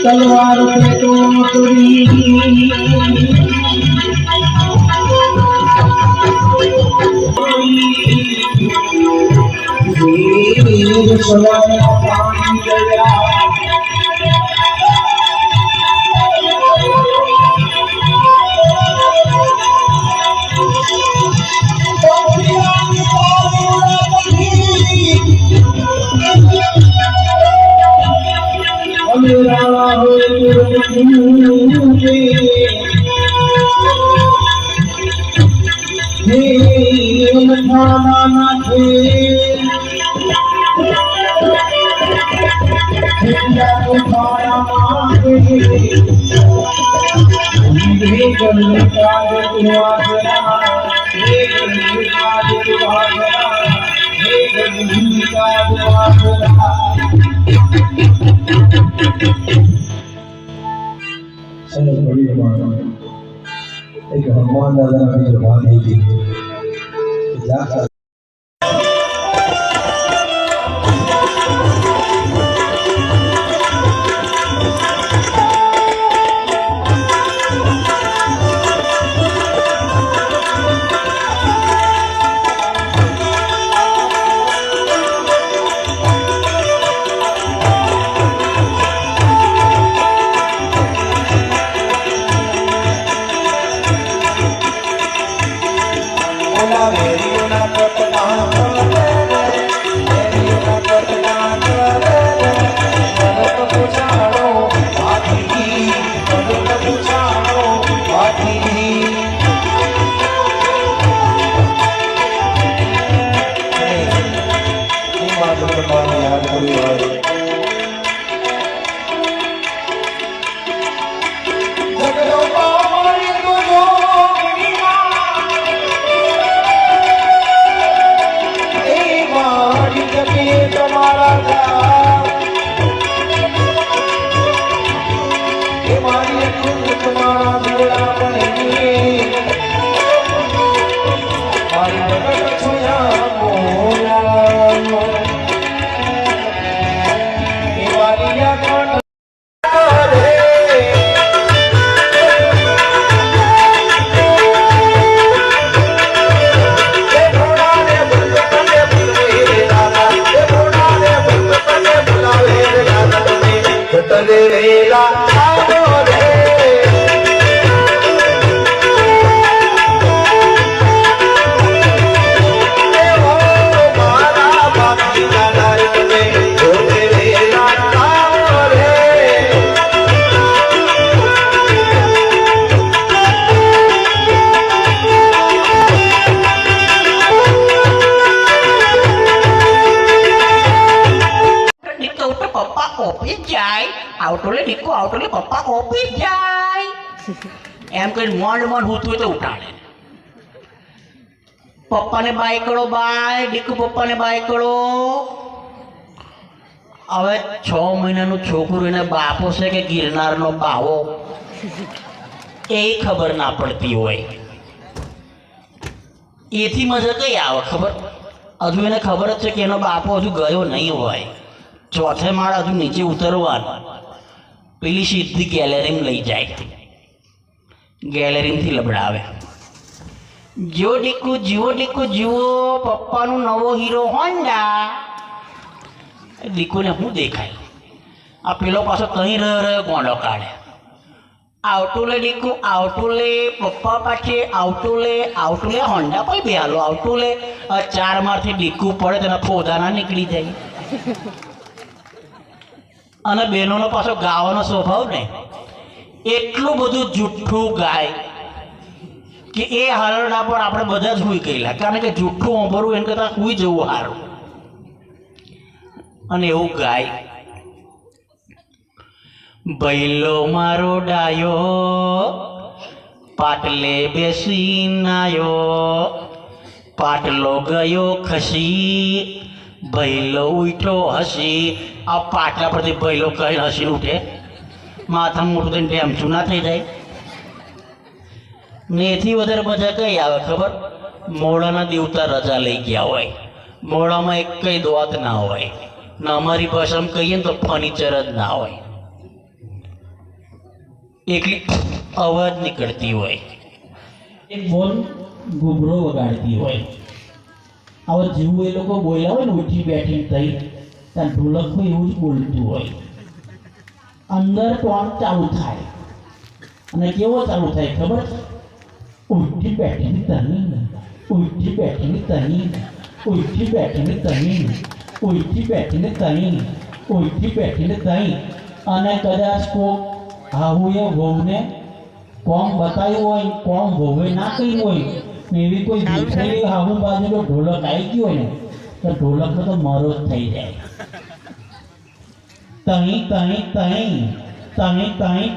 तलवार पे तो तुरी एक हनुमान दादा की जबान थी આવટોલે દીકો આવટોલે પપ્પા ઓફિસ જાય એમ કઈ મોંડ મોંડ હોતું હોય તો ઉઠાડે પપ્પાને બાય કરો બાય દીકુ પપ્પાને બાય કરો હવે 6 મહિનાનું છોકરું એને બાપો છે કે ગિરનારનો બાવો એ ખબર ના પડતી હોય એથી મજા કઈ આવે ખબર હજુ એને ખબર જ છે કે એનો બાપો હજુ ગયો નહીં હોય ચોથે માળ હજુ નીચે ઉતરવાનું પેલી સીધી ગેલેરીમાં લઈ જાય ગેલેરીમાંથી લબડાવે જો દીકુ જીવો પપ્પાનો નવો હીરો હોન્ડા દીકુને શું દેખાય આ પેલો પાછો કहीं રહ્યો ગોંડો કાઢે આવટુલે દીકુ આવટુલે પપ્પા પાછે આવટુલે હોન્ડા કોઈ બેહાલો આવટુલે 4 મારથી દીકુ પડે તેના પોદાના નીકળી જાય અને બહેનોનો પાછો ગાવાનો સ્વભાવ ને એટલું બધું જુઠ્ઠું ગાય કે એ હાલરડા પર આપણે બધા જ હુઈ ગયેલા, કારણ કે જૂઠું સાંભળવું એને કરતાં હુઈ જવું સારું. અને એવું ગાય, ભૈલો મારો ડાયો પાટલે બેસી નાયો, પાટલો ગયો ખસી ભૈલો ઉઠો હસી. આ પાટલા પરથી ભૈલો કઈ હસીને ઉઠે? માથામાં મોટું થઈને ડેમચું ના થઈ જાય ને? એથી વધારે મજા કઈ આવે ખબર? મોડાના દેવતા રજા લઈ ગયા હોય, મોડામાં એક કઈ દોત ના હોય ને, અમારી ભાષામાં કહીએ ને તો ફર્નિચર જ ના હોય, એકલી અવાજ નીકળતી હોય, એક બોલ ઘૂઘરો વગાડતી હોય. હવે જેવું એ લોકો બોલ્યા હોય ને ઉઠી બેઠી થઈ, ત્યાં ઢોલકમાં એવું જ બોલતું હોય. અંદર ટોન ચાલુ થાય અને કેવો ચાલુ થાય ખબર? ઉઠી બેઠીને તની, ઉઠી બેઠીને તની, ઉઠી બેઠીને તની, ઉઠી બેઠીને તની, ઉઠી બેઠીને તની. અને કદાચ કોક આવું એ વહુને કોમ બતાવ્યું હોય, કોમ વહુએ ના કર્યું હોય ને એવી કોઈ દીકરી હાવું બાજુનો ઢોલક આવી ગયો હોય ને તો ઢોલકનો તો મરો જ થઈ જાય. તઈ તઈ તઈ તઈ તઈ તઈ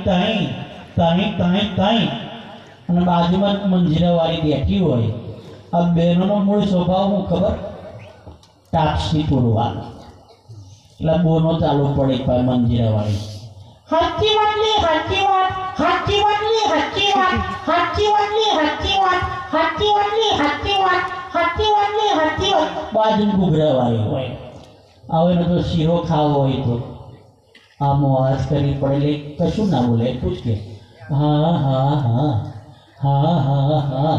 તઈ તઈ તઈ. અને બાજુમાં મંજીરાવાળી બેઠી હોય. આ બહેનોનો મૂળ સ્વભાવ શું ખબર? ટાપસી તોડવાનો. એટલે બોનો ચાલુ પડે પાય મંજીરાવાળી. હાચી વાત લે, હાચી વાત, હાચી વાત લે, હાચી વાત, હાચી વાત લે, હાચી વાત, હાચી વાત લે, હાચી વાત, હાચી વાત લે, હાચી વાત. બાજુ ઘૂઘરાવાળી હોય. હવે તો શીરો ખાવો હોય તો આમ અવાજ કરી પડેલી કશું ના બોલે, એટલું જ કે હા હા હા હા હા હા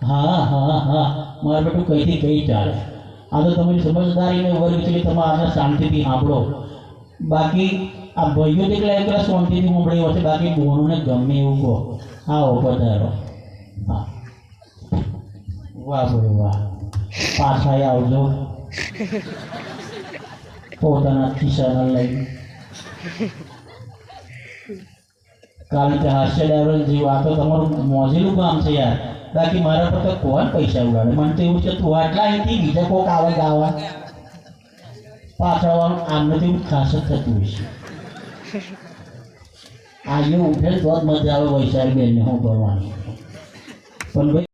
હા હા હા. મારા બેટું કઈથી કઈ ચાલે. આ તો તમારી સમજદારીનો વર્ગ છે, તમે આને શાંતિથી સાંભળો. બાકી આ ભાઈઓ એકલા એકલા શાંતિથી સાંભળી હોય છે, બાકી બોનોને ગમે એવું કહો. આવો પધારો. હા, વાહ ભાઈ વાહ, પાછા આવજો પોતાના ખિસ્સાના લઈને. કારણ કે હાસ્ય ડાયવર જેવું આ તો તમારું મોજેલું કામ છે યાર. બાકી મારા પર તો કોણ પૈસા ઉડાડે? મને તો એવું છે તું આટલા અહીંથી બીજા કોક આવે ગાવા પાછળવાનું આમને તો એવું ખાસ જ થતું હોય છે. આજે ઉઠે તો જ મજા આવે વૈશાલી બેનને હું કરવાની. પણ ભાઈ